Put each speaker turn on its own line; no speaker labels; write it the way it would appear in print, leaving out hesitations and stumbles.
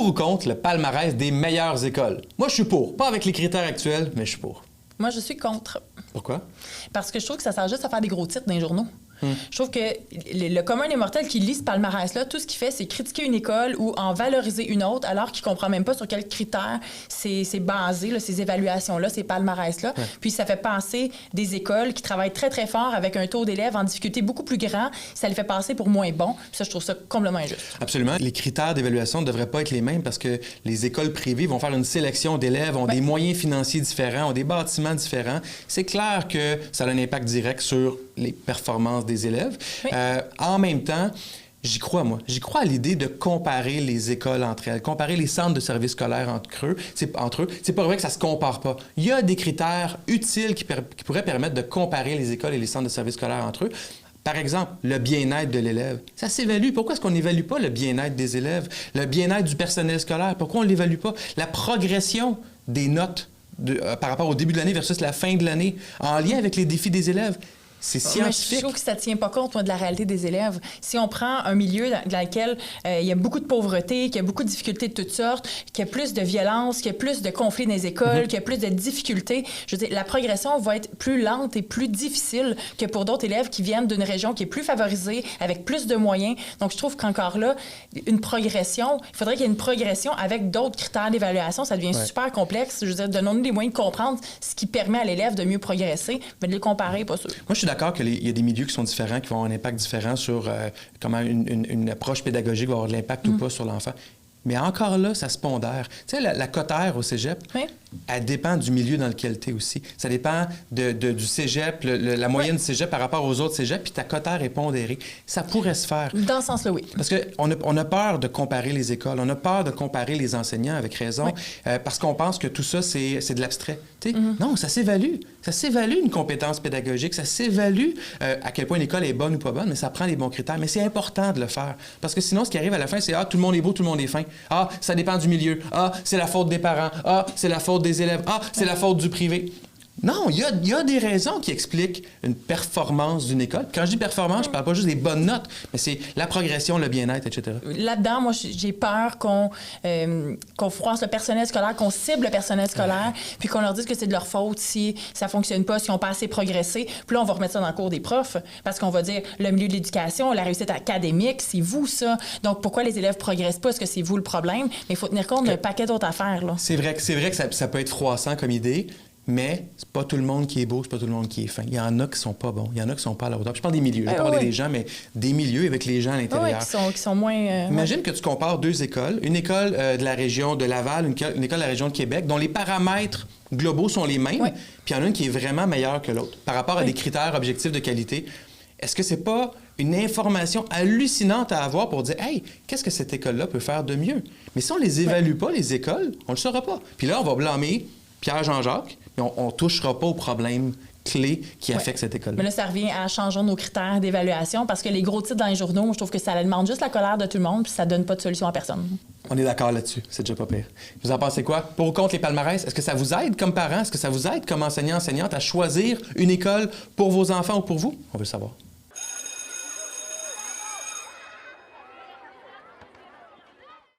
Pour ou contre le palmarès des meilleures écoles? Moi, je suis pour. Pas avec les critères actuels, mais je suis pour.
Moi, je suis contre.
Pourquoi?
Parce que je trouve que ça sert juste à faire des gros titres dans les journaux. Je trouve que le commun des mortels qui lit ce palmarès-là, tout ce qu'il fait, c'est critiquer une école ou en valoriser une autre, alors qu'il ne comprend même pas sur quels critères c'est basé, là, ces évaluations-là, ces palmarès-là. Ouais. Puis ça fait passer des écoles qui travaillent très, très fort avec un taux d'élèves en difficulté beaucoup plus grand. Ça les fait passer pour moins bons. Puis ça, je trouve ça complètement injuste.
Absolument. Les critères d'évaluation ne devraient pas être les mêmes parce que les écoles privées vont faire une sélection d'élèves, ont des moyens financiers différents, ont des bâtiments différents. C'est clair que ça a un impact direct sur les performances des élèves. Oui. En même temps, j'y crois, moi. J'y crois à l'idée de comparer les écoles entre elles, comparer les centres de services scolaires entre eux. C'est pas vrai que ça se compare pas. Il y a des critères utiles qui pourraient permettre de comparer les écoles et les centres de services scolaires entre eux. Par exemple, le bien-être de l'élève. Ça s'évalue. Pourquoi est-ce qu'on n'évalue pas le bien-être des élèves, le bien-être du personnel scolaire? Pourquoi on ne l'évalue pas? La progression des notes par rapport au début de l'année versus la fin de l'année, en lien avec les défis des élèves. C'est scientifique.
Je trouve que ça ne tient pas compte, moi, de la réalité des élèves. Si on prend un milieu dans lequel il y a beaucoup de pauvreté, qu'il y a beaucoup de difficultés de toutes sortes, qu'il y a plus de violence, qu'il y a plus de conflits dans les écoles, qu'il y a plus de difficultés, je veux dire, la progression va être plus lente et plus difficile que pour d'autres élèves qui viennent d'une région qui est plus favorisée, avec plus de moyens. Donc, je trouve qu'encore là, une progression, il faudrait qu'il y ait une progression avec d'autres critères d'évaluation. Ça devient super complexe. Je veux dire, donnons-nous les moyens de comprendre ce qui permet à l'élève de mieux progresser, mais de les comparer, pas sûr.
Moi, je suis d'accord qu'il y a des milieux qui sont différents, qui vont avoir un impact différent sur comment une approche pédagogique va avoir de l'impact ou pas sur l'enfant. Mais encore là, ça se pondère. Tu sais, la cote R au cégep, elle dépend du milieu dans lequel tu es aussi. Ça dépend du cégep, la moyenne du cégep par rapport aux autres cégeps, puis ta cote R est pondérée. Ça pourrait se faire.
Dans ce sens-là, oui.
Parce qu'on a peur de comparer les écoles, on a peur de comparer les enseignants, avec raison, parce qu'on pense que tout ça, c'est de l'abstrait. Non, ça s'évalue. Ça s'évalue une compétence pédagogique, ça s'évalue à quel point l'école est bonne ou pas bonne, mais ça prend les bons critères. Mais c'est important de le faire. Parce que sinon, ce qui arrive à la fin, c'est « Ah, tout le monde est beau, tout le monde est fin. Ah, ça dépend du milieu. Ah, c'est la faute des parents. Ah, c'est la faute des élèves. Ah, c'est la faute du privé. » Non, il y a des raisons qui expliquent une performance d'une école. Quand je dis performance, je ne parle pas juste des bonnes notes, mais c'est la progression, le bien-être, etc.
Là-dedans, moi, j'ai peur qu'on froisse le personnel scolaire, qu'on cible le personnel scolaire, puis qu'on leur dise que c'est de leur faute si ça ne fonctionne pas, si on n'a pas assez progressé. Puis là, on va remettre ça dans le cours des profs, parce qu'on va dire le milieu de l'éducation, la réussite académique, c'est vous, ça. Donc, pourquoi les élèves ne progressent pas? Est-ce que c'est vous le problème? Mais il faut tenir compte d'un paquet d'autres affaires, là.
C'est vrai que ça peut être froissant comme idée. Mais c'est pas tout le monde qui est beau, c'est pas tout le monde qui est fin. Il y en a qui sont pas bons, il y en a qui sont pas à la hauteur. Je parle des milieux, je parle des gens, mais des milieux avec les gens à l'intérieur.
Qui sont moins...
Imagine que tu compares deux écoles, une école de la région de Laval, une école de la région de Québec, dont les paramètres globaux sont les mêmes, puis il y en a une qui est vraiment meilleure que l'autre, par rapport à des critères objectifs de qualité. Est-ce que c'est pas une information hallucinante à avoir pour dire « Hey, qu'est-ce que cette école-là peut faire de mieux? » Mais si on les évalue pas, les écoles, on le saura pas. Puis là, on va blâmer Pierre-Jean-Jacques, mais on ne touchera pas aux problèmes clés qui affectent cette école-là.
Mais là, ça revient à changer nos critères d'évaluation parce que les gros titres dans les journaux, moi, je trouve que ça demande juste la colère de tout le monde puis ça donne pas de solution à personne.
On est d'accord là-dessus. C'est déjà pas pire. Vous en pensez quoi? Pour ou contre les palmarès? Est-ce que ça vous aide comme parents? Est-ce que ça vous aide comme enseignant-enseignante à choisir une école pour vos enfants ou pour vous? On veut le savoir.